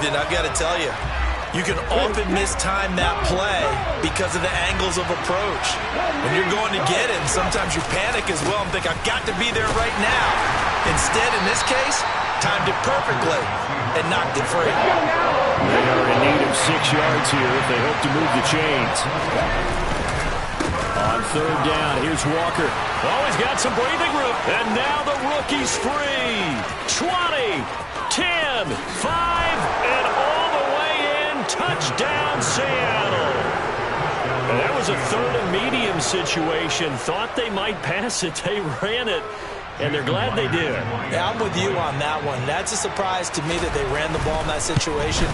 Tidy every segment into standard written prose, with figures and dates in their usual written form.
and I've got to tell you, you can often mistime that play because of the angles of approach. When you're going to get it, and sometimes you panic as well and think, I've got to be there right now. Instead, in this case, timed it perfectly and knocked it free. They are in need of 6 yards here if they hope to move the chains. On third down, here's Walker. Oh, he's got some breathing room. And now the rookie's free. 20, 10, 5, and all the way in. Touchdown, Seattle. And that was a third and medium situation. Thought they might pass it. They ran it. And they're glad they did. Yeah, I'm with you on that one. That's a surprise to me that they ran the ball in that situation.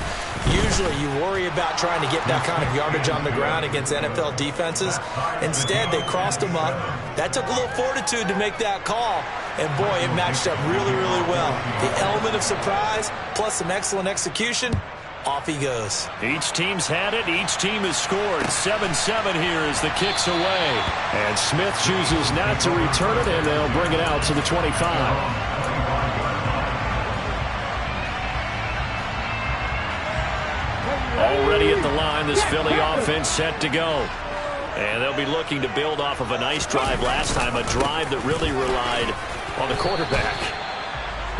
Usually you worry about trying to get that kind of yardage on the ground against NFL defenses. Instead, they crossed them up. That took a little fortitude to make that call. And, boy, it matched up really, really well. The element of surprise plus some excellent execution, off he goes. Each team's had it. Each team has scored. 7-7 here as the kick's away. And Smith chooses not to return it, and they'll bring it out to the 25. Already at the line, this Philly offense set to go. And they'll be looking to build off of a nice drive last time, a drive that really relied on the quarterback.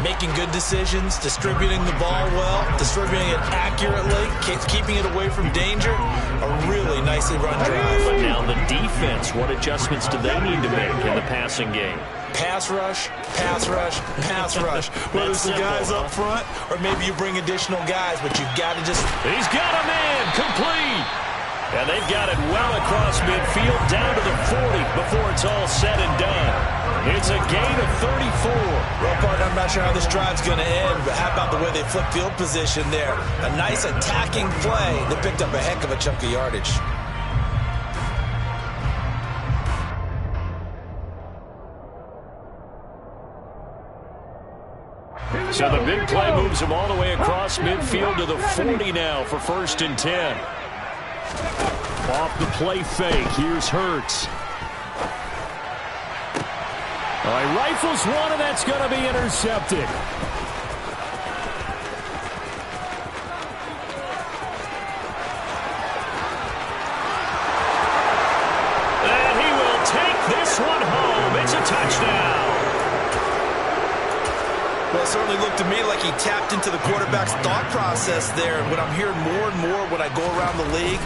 Making good decisions, distributing the ball well, distributing it accurately, keeping it away from danger. A really nicely run drive. But now the defense, what adjustments do they need to make in the passing game? Pass rush, pass rush, pass rush. Whether it's the guys up front or maybe you bring additional guys, but you've got to just... He's got a man, complete. And they've got it well across midfield down to the 40 before it's all said and done. It's a gain of 34. Well, partner, I'm not sure how this drive's going to end, but how about the way they flip field position there? A nice attacking play that picked up a heck of a chunk of yardage. So the big play moves him all the way across midfield to the 40 now for 1st and 10. Off the play fake, here's Hurts. All right, rifles one, and that's going to be intercepted. And he will take this one home. It's a touchdown. Well, it certainly looked to me like he tapped into the quarterback's thought process there. And what I'm hearing more and more when I go around the league,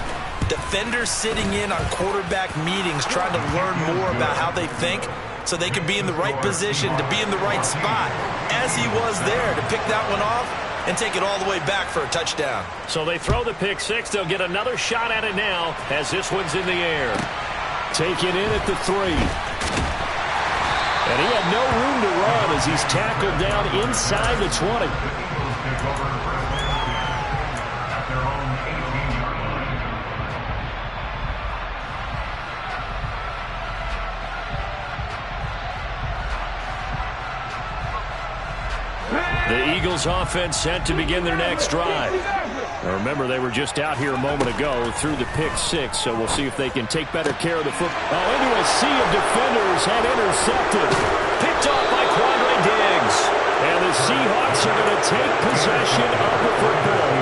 defenders sitting in on quarterback meetings trying to learn more about how they think so they can be in the right position, to be in the right spot, as he was there to pick that one off and take it all the way back for a touchdown. So they throw the pick six. They'll get another shot at it now as this one's in the air. Taken in at the 3. And he had no room to run as he's tackled down inside the 20. The Eagles offense set to begin their next drive. Now remember, they were just out here a moment ago through the pick six, so we'll see if they can take better care of the football. Into a sea of defenders and intercepted. Picked off by Quandre Diggs. And the Seahawks are going to take possession of the football.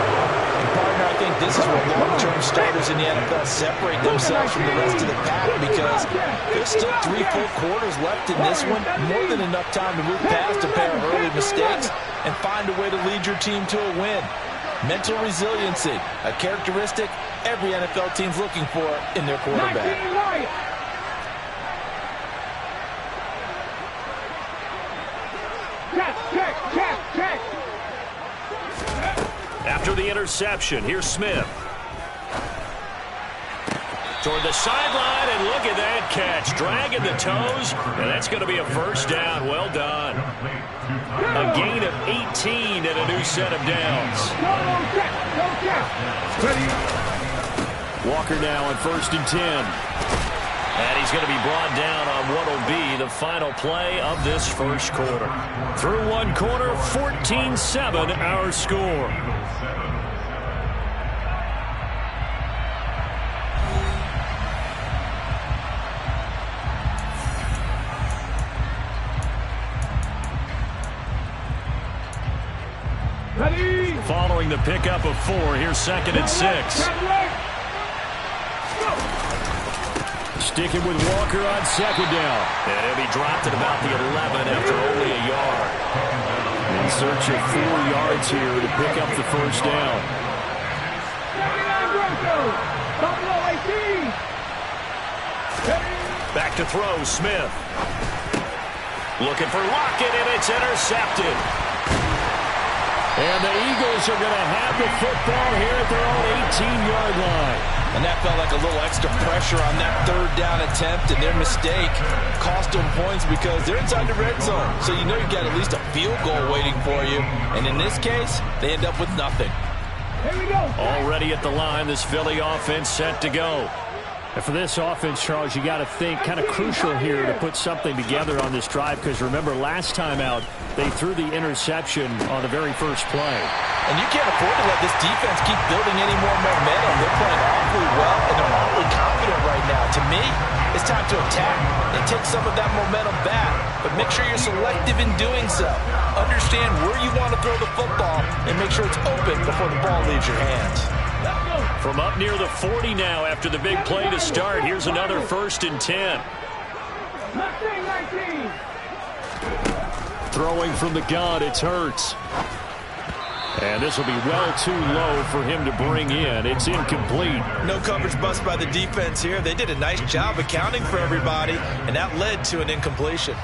Partner, I think this is where long-term starters in the NFL separate themselves from the rest of the pack because there's still 3 full quarters left in this one. More than enough time to move past a pair of early mistakes and find a way to lead your team to a win. Mental resiliency, a characteristic every NFL team's looking for in their quarterback. After the interception, here's Smith. Toward the sideline, and look at that catch. Dragging the toes, and that's going to be a first down. Well done. A gain of 18 and a new set of downs. Walker now on 1st and 10. And he's going to be brought down on what will be the final play of this first quarter. Through one quarter, 14-7 our score. Ready, following the pickup of 4. Here's 2nd and 6. Sticking with Walker on 2nd down. And he'll be dropped at about the 11 after only a yard. In search of 4 yards here to pick up the 1st down. Back to throw, Smith. Looking for Lockett, and it's intercepted. And the Eagles are going to have the football here at their own 18-yard line. And that felt like a little extra pressure on that 3rd down attempt, and their mistake cost them points because they're inside the red zone. So you know you got at least a field goal waiting for you. And in this case, they end up with nothing. Here we go. Already at the line, this Philly offense set to go. And for this offense, Charles, you got to think kind of crucial here to put something together on this drive because remember last time out they threw the interception on the very first play. And you can't afford to let this defense keep building any more momentum. They're playing awfully well, and they're awfully confident right now. To me, it's time to attack and take some of that momentum back, but make sure you're selective in doing so. Understand where you want to throw the football and make sure it's open before the ball leaves your hands. From up near the 40 now after the big play to start. Here's another 1st and 10. 19. Throwing from the gun, it's Hurts. And this will be well too low for him to bring in. It's incomplete. No coverage bust by the defense here. They did a nice job accounting for everybody, and that led to an incompletion.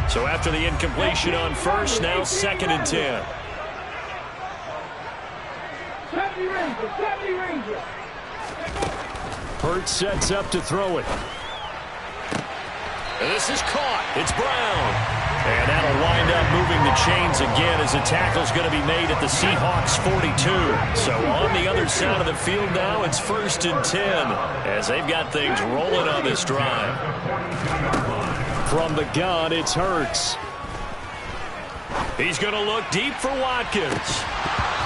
So after the incompletion on 1st, now 2nd and 10. 70 Rangers. Hurts sets up to throw it. And this is caught. It's Brown. And that'll wind up moving the chains again as the tackle's going to be made at the Seahawks 42. So on the other side of the field now, it's 1st and 10 as they've got things rolling on this drive. From the gun, it's Hurts. He's going to look deep for Watkins.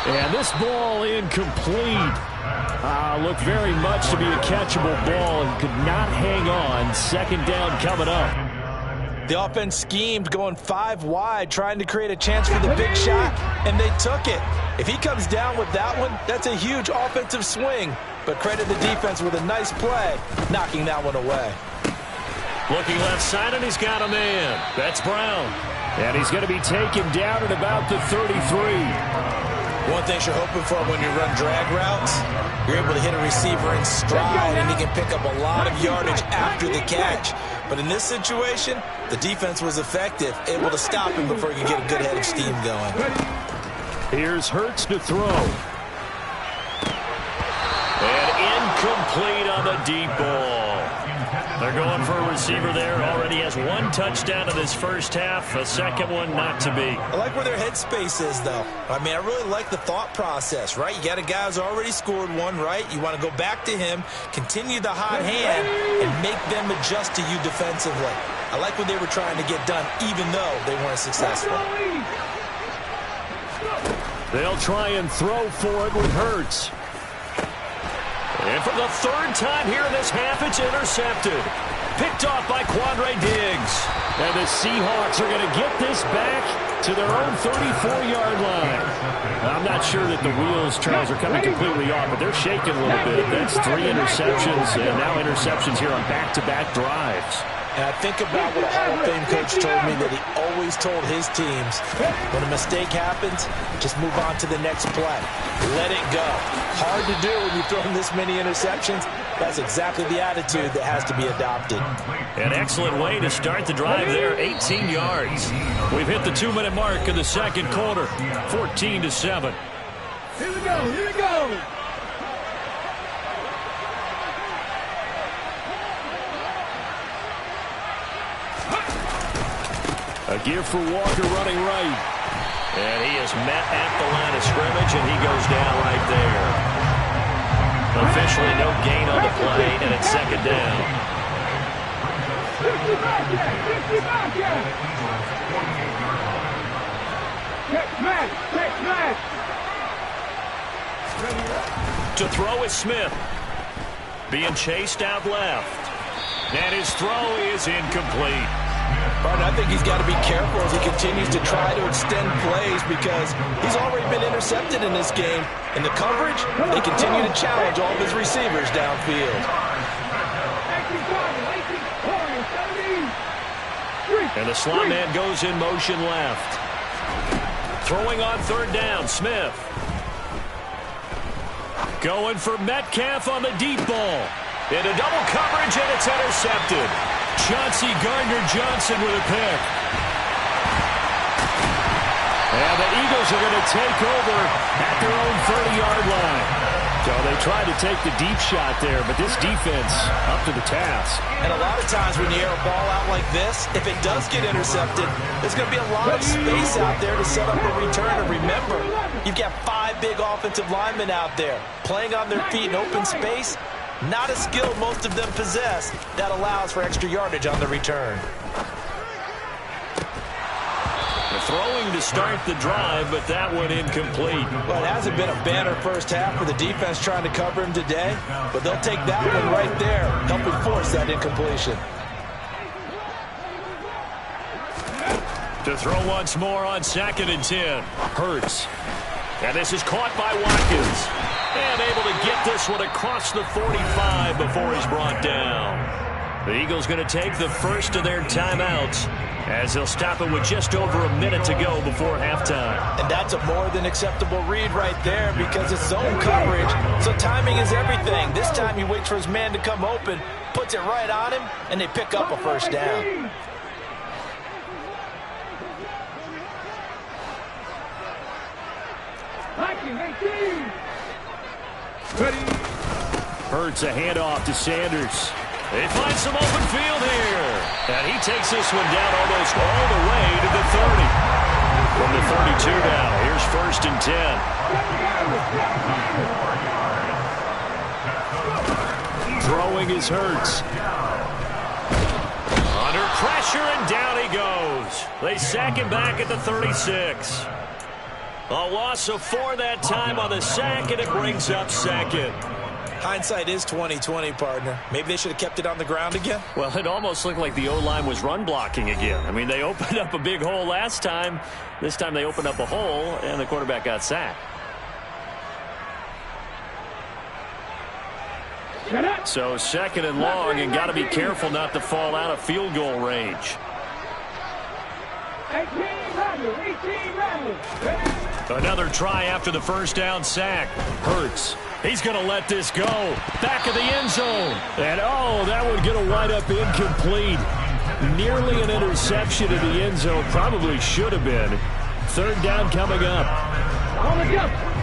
And this ball incomplete. Looked very much to be a catchable ball and could not hang on. 2nd down coming up. The offense schemed going 5 wide, trying to create a chance for the big shot, and they took it. If he comes down with that one, that's a huge offensive swing. But credit the defense with a nice play, knocking that one away. Looking left side, and he's got a man. That's Brown. And he's going to be taken down at about the 33. One thing you're hoping for when you run drag routes, you're able to hit a receiver in stride, and he can pick up a lot of yardage after the catch. But in this situation, the defense was effective, able to stop him before he could get a good head of steam going. Here's Hurts to throw. And incomplete on the deep ball. They're going for a receiver there. Already has 1 touchdown in this first half. A second one not to be. I like where their headspace is, though. I mean, I really like the thought process, right? You got a guy who's already scored 1, right? You want to go back to him, continue the hot hand, and make them adjust to you defensively. I like what they were trying to get done, even though they weren't successful. They'll try and throw for it with Hurts. And for the 3rd time here in this half, it's intercepted. Picked off by Quandre Diggs. And the Seahawks are going to get this back to their own 34-yard line. I'm not sure that the wheels, Charles, are coming completely off, but they're shaking a little bit. That's 3 interceptions, and now interceptions here on back-to-back drives. And I think about what a Hall of Fame coach told me that he always told his teams, when a mistake happens, just move on to the next play. Let it go. Hard to do when you throw this many interceptions. That's exactly the attitude that has to be adopted. An excellent way to start the drive there, 18 yards. We've hit the 2-minute mark in the 2nd quarter, 14-7. Here we go. A give for Walker running right. And he is met at the line of scrimmage, and he goes down right there. Officially no gain on the play, and it's 2nd down. To throw is Smith. Being chased out left. And his throw is incomplete. But I think he's got to be careful as he continues to try to extend plays because he's already been intercepted in this game. In the coverage, they continue to challenge all of his receivers downfield. And the slot man goes in motion left. Throwing on third down, Smith. Going for Metcalf on the deep ball. Into double coverage, and it's intercepted. Chauncey Gardner-Johnson with a pick. And the Eagles are going to take over at their own 30-yard line. So they tried to take the deep shot there, but this defense up to the task. And a lot of times when you air a ball out like this, if it does get intercepted, there's going to be a lot of space out there to set up a return. And remember, you've got 5 big offensive linemen out there playing on their feet in open space. Not a skill most of them possess that allows for extra yardage on the return. Throwing to start the drive, but that one incomplete. Well, it hasn't been a banner first half for the defense trying to cover him today, but they'll take that one right there, helping force that incompletion. To throw once more on 2nd and 10. Hurts. And this is caught by Watkins. And able to get this one across the 45 before he's brought down. The Eagles going to take the first of their timeouts as they'll stop it with just over a minute to go before halftime. And that's a more than acceptable read right there because it's zone coverage, so timing is everything. This time he waits for his man to come open, puts it right on him, and they pick up a first down. Hurts a handoff to Sanders. They find some open field here. And he takes this one down almost all the way to the 30. From the 32 now, here's 1st and 10. Throwing is Hurts. Under pressure, and down he goes. They sack him back at the 36. A loss of 4 that time on the sack, and it brings up 2nd. Hindsight is 20/20, partner. Maybe they should have kept it on the ground again. Well, it almost looked like the O-line was run blocking again. I mean, they opened up a big hole last time. This time they opened up a hole, and the quarterback got sacked. So 2nd and long, and got to be careful not to fall out of field goal range. Another try after the first down sack. Hurts. He's going to let this go. Back of the end zone. And, oh, that one going to wind up incomplete. Nearly an interception in the end zone. Probably should have been. 3rd down coming up.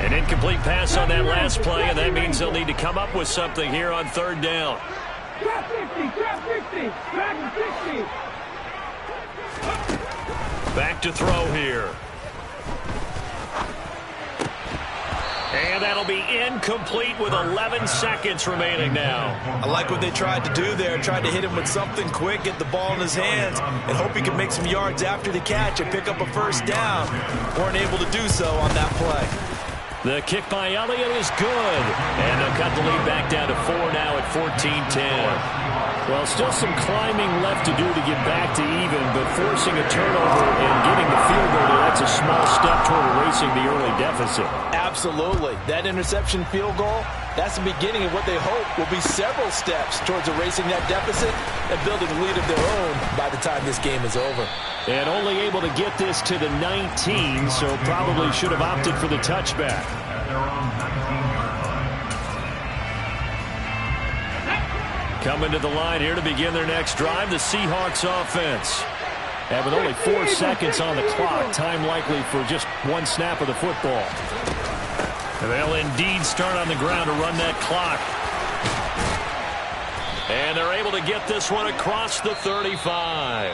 An incomplete pass on that last play, and that means they'll need to come up with something here on 3rd down. Back to throw here. And that'll be incomplete with 11 seconds remaining now. I like what they tried to do there. Tried to hit him with something quick, get the ball in his hands, and hope he can make some yards after the catch and pick up a first down. Weren't able to do so on that play. The kick by Elliott is good. And they'll cut the lead back down to 4 now at 14-10. Well, still some climbing left to do to get back to even, but forcing a turnover and getting the field goal, that's a small step toward erasing the early deficit. Absolutely. That interception field goal, that's the beginning of what they hope will be several steps towards erasing that deficit and building a lead of their own by the time this game is over. And only able to get this to the 19, so probably should have opted for the touchback. Coming to the line here to begin their next drive, the Seahawks offense. And with only 4 seconds on the clock, time likely for just 1 snap of the football. And they'll indeed start on the ground to run that clock. And they're able to get this one across the 35.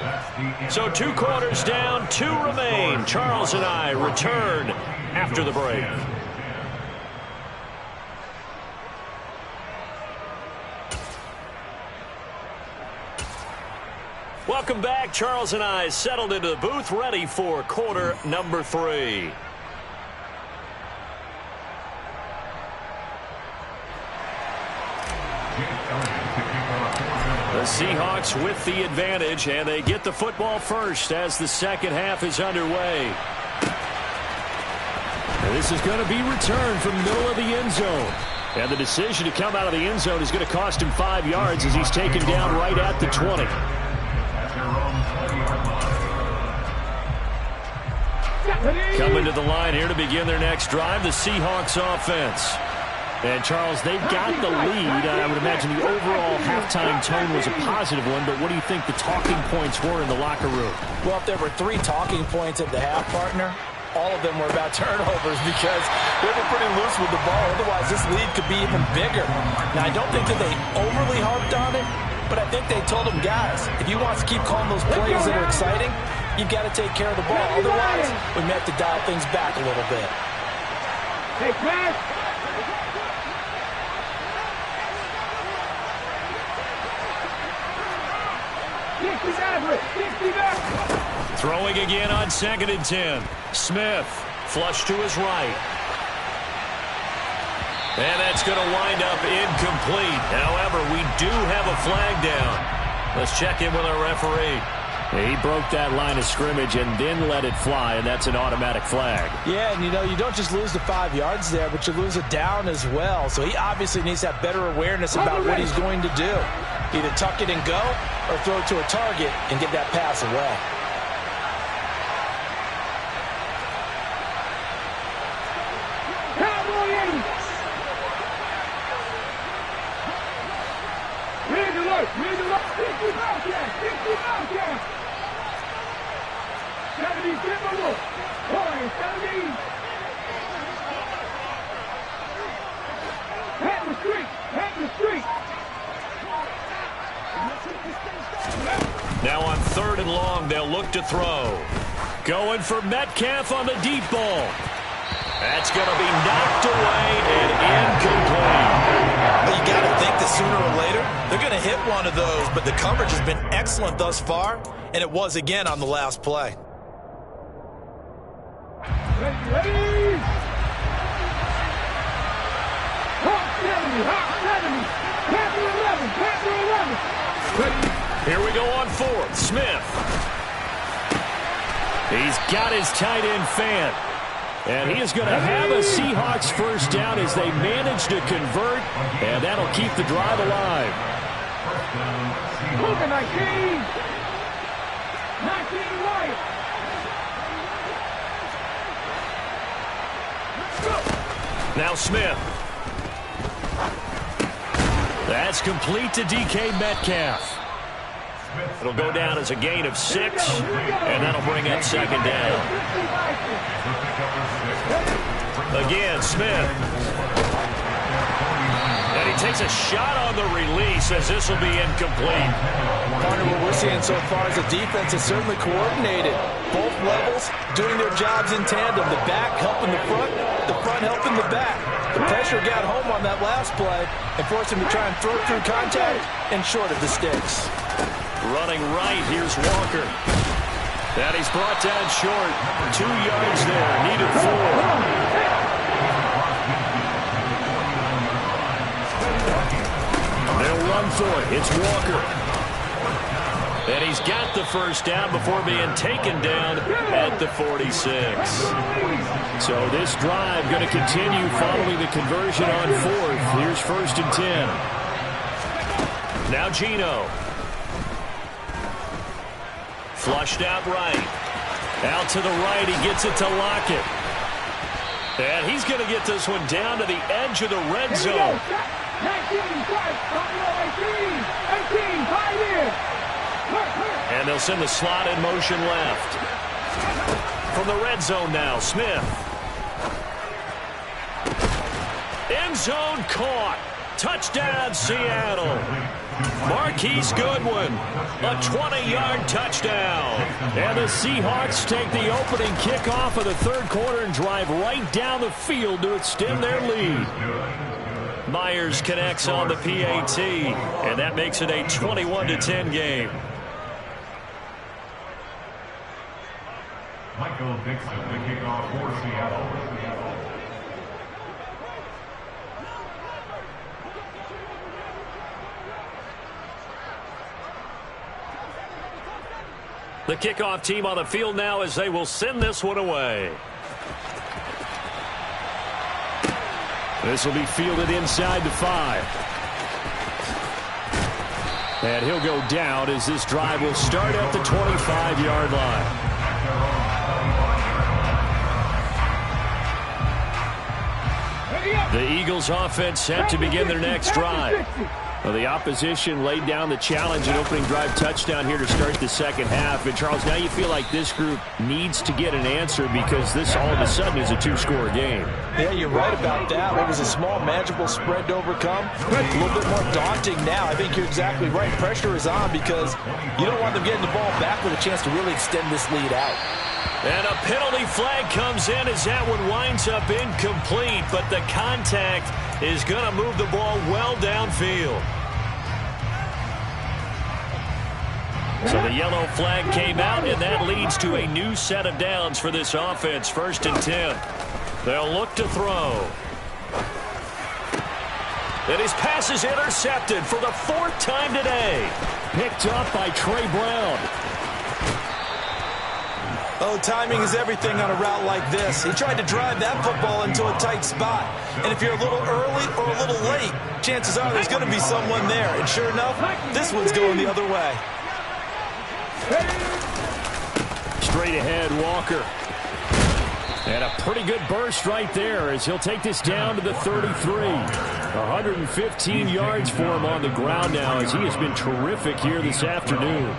So 2 quarters down, 2 remain. Charles and I return after the break. Welcome back. Charles and I settled into the booth, ready for quarter number 3. The Seahawks with the advantage, and they get the football first as the second half is underway. And this is going to be returned from the middle of the end zone. And the decision to come out of the end zone is going to cost him 5 yards as he's taken down right at the 20. Coming to the line here to begin their next drive, the Seahawks offense. And, Charles, they've got the lead. I would imagine the overall halftime tone was a positive one, but what do you think the talking points were in the locker room? Well, if there were 3 talking points at the half, partner, all of them were about turnovers because they were pretty loose with the ball. Otherwise, this lead could be even bigger. Now, I don't think that they overly harped on it, but I think they told them, guys, if you want to keep calling those plays that are exciting, you've got to take care of the ball. Otherwise, we may have to dial things back a little bit. Hey, pass. Throwing again on 2nd and 10. Smith, flush to his right. And that's going to wind up incomplete. However, we do have a flag down. Let's check in with our referee. He broke that line of scrimmage and then let it fly, and that's an automatic flag. Yeah, and you don't just lose the 5 yards there, but you lose it down as well. So he obviously needs to have better awareness about what he's going to do. Either tuck it and go or throw it to a target and get that pass away. Now on 3rd and long, they'll look to throw. Going for Metcalf on the deep ball. That's going to be knocked away and incomplete. But you got to think that sooner or later, they're going to hit one of those, but the coverage has been excellent thus far, and it was again on the last play. Ready! Hawk 70, Hawk 70. Panther 11, Panther 11. Here we go on 4th. Smith. He's got his tight end fan. And he is going to have a Seahawks first down as they manage to convert, and that'll keep the drive alive. Moving 19. 19 right. Now Smith. That's complete to DK Metcalf. It'll go down as a gain of 6, and that'll bring up 2nd down. Again, Smith. And he takes a shot on the release as this will be incomplete. Partner, what we're seeing so far is the defense is certainly coordinated. Both levels doing their jobs in tandem. The back helping the front helping the back. The pressure got home on that last play and forced him to try and throw through contact and short of the sticks. Running right, here's Walker. And he's brought down short. 2 yards there, needed 4. They'll run for it. It's Walker. And he's got the first down before being taken down at the 46. So this drive going to continue following the conversion on 4th. Here's 1st and 10. Now Geno. Flushed out right. Out to the right, he gets it to Lockett. And he's going to get this one down to the edge of the red zone. 19, 18, 5 in. And they'll send the slot in motion left. From the red zone now, Smith. End zone caught. Touchdown, Seattle. Marquise Goodwin, a 20-yard touchdown. And the Seahawks take the opening kickoff of the 3rd quarter and drive right down the field to extend their lead. Myers connects on the PAT, and that makes it a 21-10 game. Michael Dixon, the kickoff for Seattle. The kickoff team on the field now as they will send this one away. This will be fielded inside the 5. And he'll go down as this drive will start at the 25-yard line. The Eagles offense set to begin their next drive. Well, the opposition laid down the challenge and opening drive touchdown here to start the second half. And, Charles, now you feel like this group needs to get an answer because this all of a sudden is a 2-score game. Yeah, you're right about that. It was a small, manageable spread to overcome. A little bit more daunting now. I think you're exactly right. Pressure is on because you don't want them getting the ball back with a chance to really extend this lead out. And a penalty flag comes in as that one winds up incomplete, but the contact is going to move the ball well downfield. So the yellow flag came out, and that leads to a new set of downs for this offense. 1st and 10. They'll look to throw. And his pass is intercepted for the 4th time today. Picked up by Trey Brown. Oh, timing is everything on a route like this. He tried to drive that football into a tight spot. And if you're a little early or a little late, chances are there's going to be someone there. And sure enough, this one's going the other way. Straight ahead, Walker. And a pretty good burst right there as he'll take this down to the 33. 115 yards for him on the ground now as he has been terrific here this afternoon.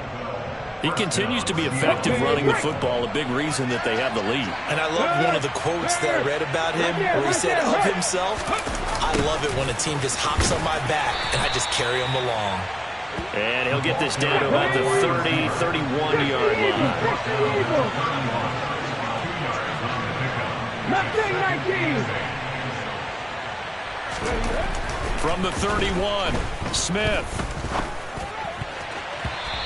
He continues to be effective running the football, a big reason that they have the lead. And I love one of the quotes that I read about him where he said of himself, I love it when a team just hops on my back and I just carry them along. And he'll get this down to about the 30, 31-yard line. From the 31, Smith.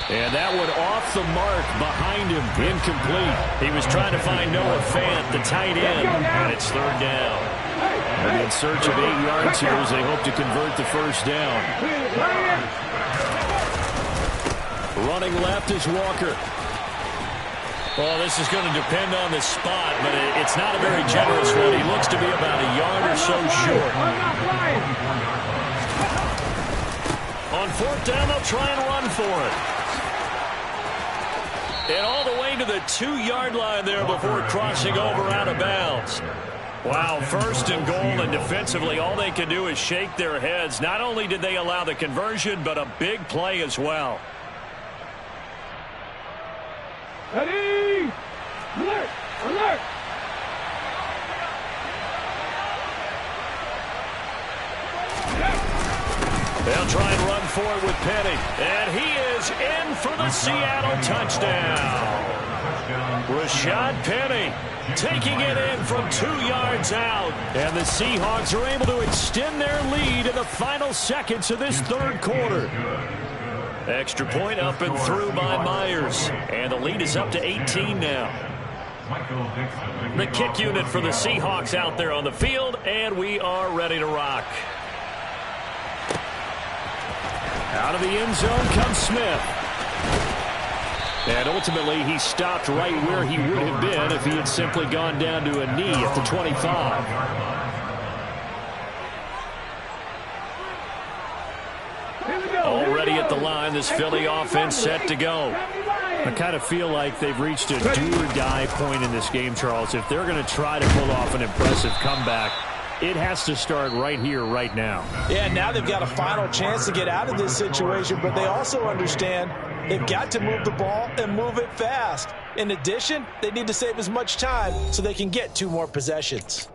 And that one off the mark behind him. Incomplete. He was trying to find Noah Fant, the tight end, and it's 3rd down. And in search of 8 yards here as they hope to convert the 1st down. Running left is Walker. Well, this is going to depend on the spot, but it's not a very generous one. He looks to be about a yard or so short. On 4th down, they'll try and run for it. And all the way to the 2-yard line there before crossing over out of bounds. Wow, 1st and goal, and defensively all they can do is shake their heads. Not only did they allow the conversion, but a big play as well. Ready! Alert! Alert! They'll try and run for it with Penny. And he is in for the Seattle touchdown. Rashad Penny taking it in from 2 yards out. And the Seahawks are able to extend their lead in the final seconds of this 3rd quarter. Extra point up and through by Myers. And the lead is up to 18 now. The kick unit for the Seahawks out there on the field, and we are ready to rock. Out of the end zone comes Smith. And ultimately, he stopped right where he would have been if he had simply gone down to a knee at the 25. Already at the line, this Philly offense set to go. I kind of feel like they've reached a do-or-die point in this game, Charles. If they're going to try to pull off an impressive comeback, it has to start right here, right now. Yeah, now they've got a final chance to get out of this situation, but they also understand they've got to move the ball and move it fast. In addition, they need to save as much time so they can get 2 more possessions.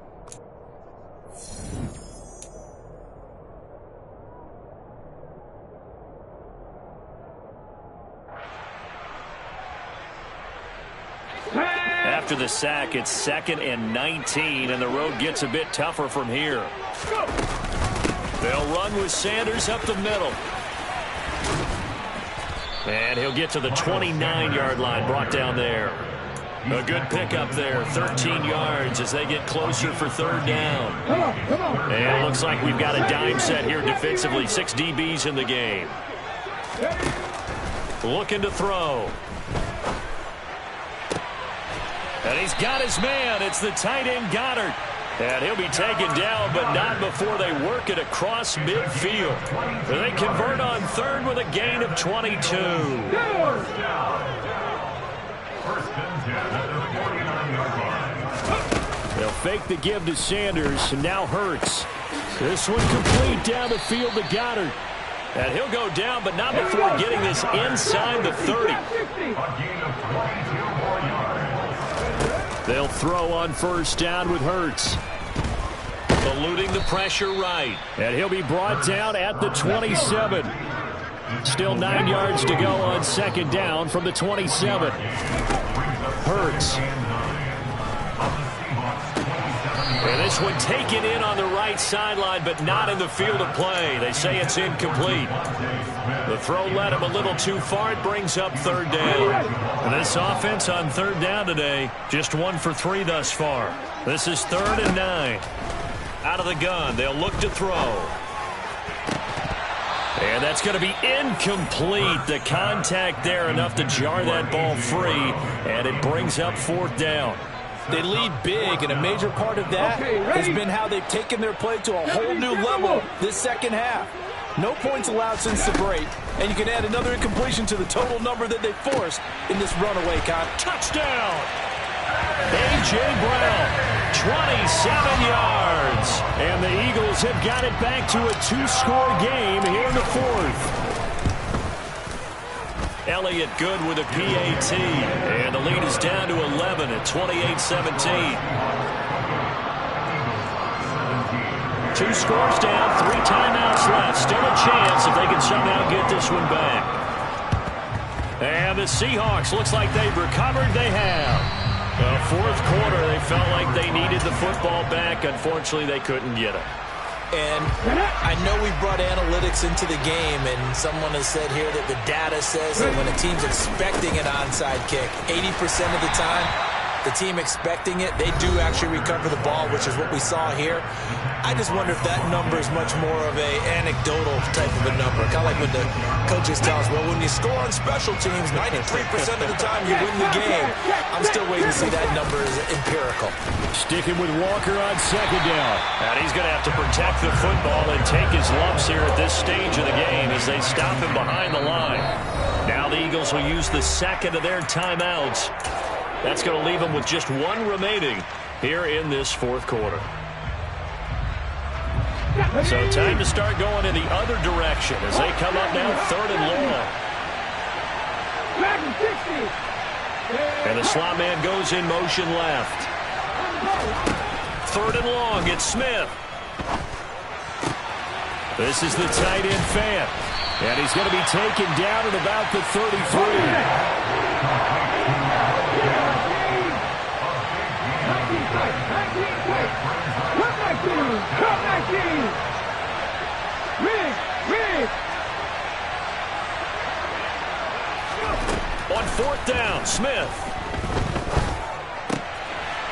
After the sack, it's 2nd and 19, and the road gets a bit tougher from here. They'll run with Sanders up the middle. And he'll get to the 29-yard line, brought down there. A good pickup there, 13 yards as they get closer for 3rd down. And it looks like we've got a dime set here defensively, 6 DBs in the game. Looking to throw. And he's got his man. It's the tight end Goddard. And he'll be taken down, but not before they work it across midfield. They convert on third with a gain of 22. First and 10 at the 49-yard line. They'll fake the give to Sanders, and now Hurts. This one complete down the field to Goddard. And he'll go down, but not before getting this inside the 30. A gain of 22 more yards. They'll throw on first down with Hurts. Eluding the pressure right. And he'll be brought down at the 27. Still 9 yards to go on second down from the 27. Hurts. And this one taken in on the right sideline, but not in the field of play. They say it's incomplete. The throw led him a little too far. It brings up third down. And this offense on third down today, just 1 for 3 thus far. This is 3rd and 9. Out of the gun, they'll look to throw. And that's going to be incomplete. The contact there enough to jar that ball free, and it brings up 4th down. They lead big, and a major part of that has been how they've taken their play to a whole new level this second half. No points allowed since the break, and you can add another incompletion to the total number that they forced in this runaway touchdown. A.J. Brown, 27 yards. And the Eagles have got it back to a 2-score game here in the 4th. Elliott good with a PAT. And the lead is down to 11 at 28-17. 2 scores down, 3 timeouts left. Still a chance if they can somehow get this one back. And the Seahawks, looks like they've recovered. They have. The 4th quarter, they felt like they needed the football back. Unfortunately, they couldn't get it. And I know we brought analytics into the game, and someone has said here that the data says that when a team's expecting an onside kick, 80% of the time, the team expecting it, they do actually recover the ball, which is what we saw here. I just wonder if that number is much more of a anecdotal type of a number. Kind of like when the coaches tell us, well, when you score on special teams, 93% of the time you win the game. I'm still waiting to see that number is empirical. Sticking with Walker on second down. And he's going to have to protect the football and take his lumps here at this stage of the game as they stop him behind the line. Now the Eagles will use the second of their timeouts. That's going to leave them with just 1 remaining here in this 4th quarter. So time to start going in the other direction as they come up now 3rd and long. And the slot man goes in motion left. 3rd and long, it's Smith. This is the tight end Fant. And he's going to be taken down at about the 33. On 4th down, Smith.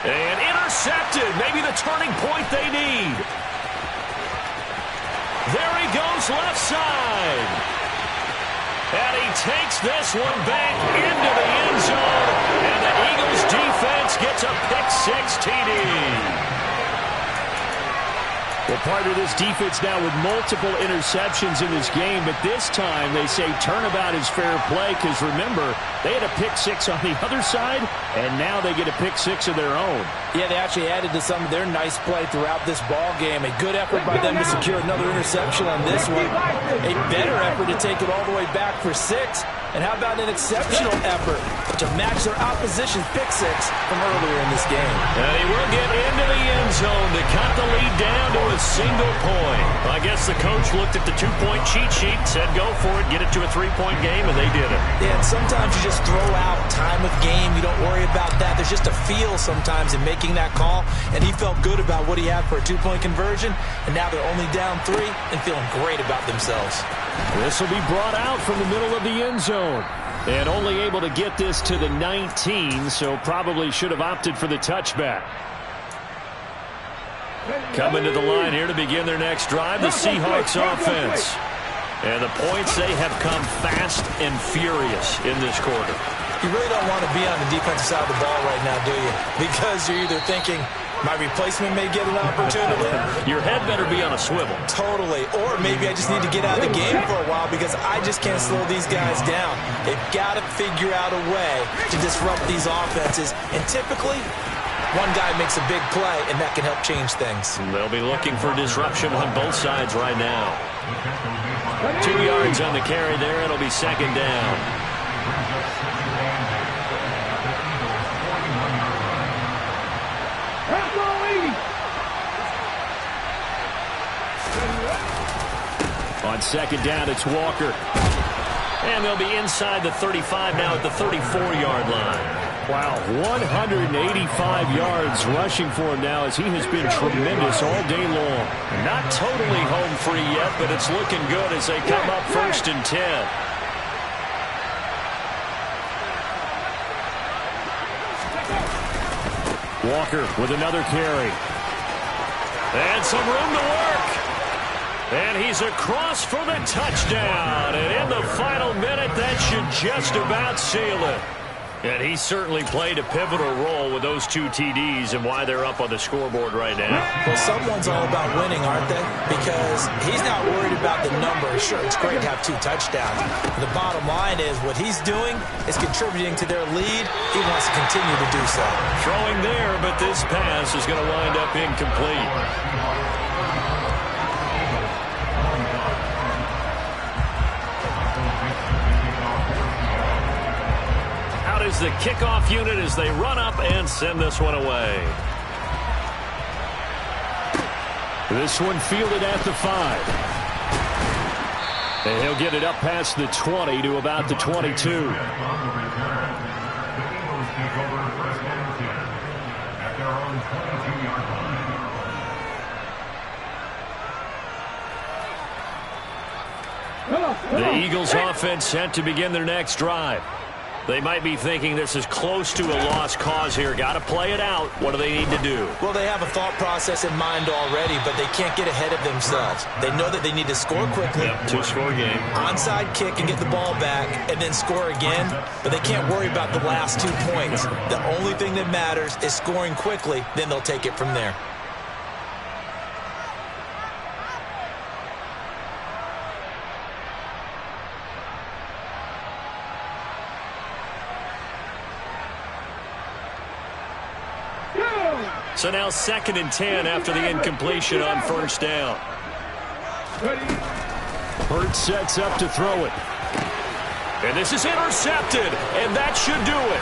And intercepted. Maybe the turning point they need. There he goes left side. And he takes this one back into the end zone. And the Eagles defense gets a pick-6 TD. Well, part of this defense now with multiple interceptions in this game, but this time they say turnabout is fair play because, remember, they had a pick-6 on the other side, and now they get a pick-6 of their own. Yeah, they actually added to some of their nice play throughout this ball game. A good effort by them to secure another interception on this one. A better effort to take it all the way back for 6. And how about an exceptional effort to match their opposition's pick-6 from earlier in this game. And he will get into the end zone to cut the lead down to a single point. I guess the coach looked at the 2-point cheat sheet, said go for it, get it to a 3-point game, and they did it. Yeah, and sometimes you just throw out time of game. You don't worry about that. There's just a feel sometimes in making that call, and he felt good about what he had for a 2-point conversion, and now they're only down 3 and feeling great about themselves. This will be brought out from the middle of the end zone. And only able to get this to the 19, so probably should have opted for the touchback. Coming to the line here to begin their next drive, the Seahawks offense. And the points, they have come fast and furious in this quarter. You really don't want to be on the defensive side of the ball right now, do you? Because you're either thinking, my replacement may get an opportunity. Your head better be on a swivel. Totally. Or maybe I just need to get out of the game for a while because I just can't slow these guys down. They've got to figure out a way to disrupt these offenses. And typically, one guy makes a big play, and that can help change things. They'll be looking for disruption on both sides right now. 2 yards on the carry there. It'll be second down. On second down, it's Walker. And they'll be inside the 35 now at the 34-yard line. Wow, 185 yards rushing for him now as he has been tremendous all day long. Not totally home free yet, but it's looking good as they come up 1st and 10. Walker with another carry. And some room to work. And he's across for the touchdown. And in the final minute, that should just about seal it. And he certainly played a pivotal role with those 2 TDs and why they're up on the scoreboard right now. Well, someone's all about winning, aren't they? Because he's not worried about the numbers. Sure, it's great to have 2 touchdowns. The bottom line is what he's doing is contributing to their lead. He wants to continue to do so. Throwing there, but this pass is going to wind up incomplete. Is the kickoff unit as they run up and send this one away. This one fielded at the 5. And he'll get it up past the 20 to about the 22. The Eagles offense set to begin their next drive. They might be thinking this is close to a lost cause here. Got to play it out. What do they need to do? Well, they have a thought process in mind already, but they can't get ahead of themselves. They know that they need to score quickly. Yep, 2-score game. Onside kick and get the ball back and then score again, but they can't worry about the last 2 points. The only thing that matters is scoring quickly, then they'll take it from there. So now 2nd and 10 after the incompletion on 1st down. Hurts sets up to throw it. And this is intercepted, and that should do it.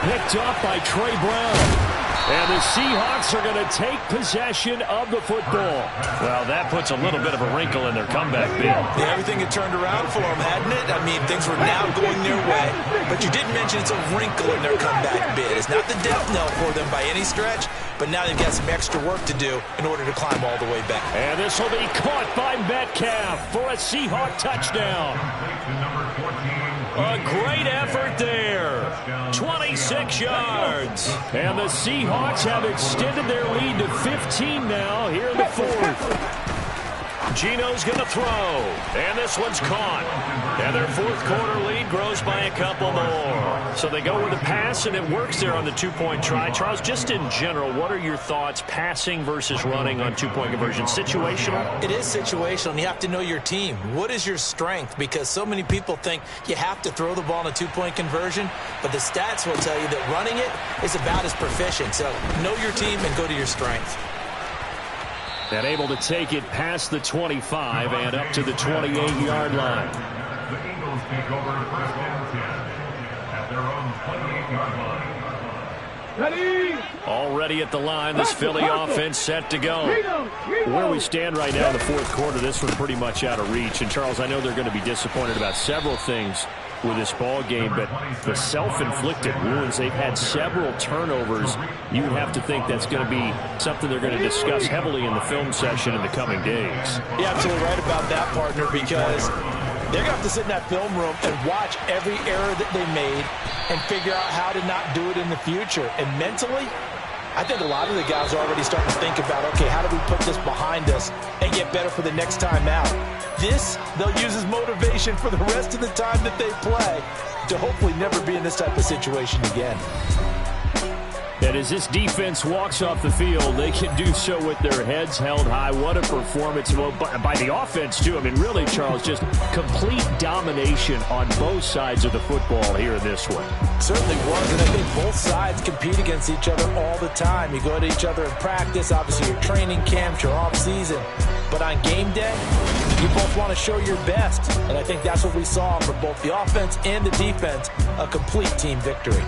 Picked up by Trey Brown. And the Seahawks are going to take possession of the football. Well, that puts a little bit of a wrinkle in their comeback bid. Yeah, everything had turned around for them, hadn't it? I mean, things were now going their way. But you didn't mention it's a wrinkle in their comeback bid. It's not the death knell for them by any stretch, but now they've got some extra work to do in order to climb all the way back. And this will be caught by Metcalf for a Seahawk touchdown. A great effort there. 26 yards. And the Seahawks have extended their lead to 15 now here in the 4th. Geno's going to throw. And this one's caught. And their 4th quarter lead grows by a couple more. So they go with a pass, and it works there on the 2-point try. Charles, just in general, what are your thoughts passing versus running on 2-point conversion? Situational? It is situational, and you have to know your team. What is your strength? Because so many people think you have to throw the ball in a 2-point conversion, but the stats will tell you that running it is about as proficient. So know your team and go to your strength. And able to take it past the 25 and up to the 28-yard line. The Eagles take over 1st and 10 at their own 28-yard line. Already at the line, this Philly offense set to go. Where we stand right now in the 4th quarter, this one pretty much out of reach. And, Charles, I know they're going to be disappointed about several things with this ball game, but the self-inflicted wounds, they've had several turnovers. You would have to think that's going to be something they're going to discuss heavily in the film session in the coming days. You're absolutely right about that, partner, because they're going to have to sit in that film room and watch every error that they made and figure out how to not do it in the future. And mentally, I think a lot of the guys are already starting to think about, okay, how do we put this behind us and get better for the next time out? This, they'll use as motivation for the rest of the time that they play to hopefully never be in this type of situation again. And as this defense walks off the field, they can do so with their heads held high. What a performance by the offense, too. I mean, really, Charles, just complete domination on both sides of the football here in this one. Certainly was, and I think both sides compete against each other all the time. You go to each other in practice, obviously your training camps, your off-season. But on game day, you both want to show your best. And I think that's what we saw from both the offense and the defense, a complete team victory.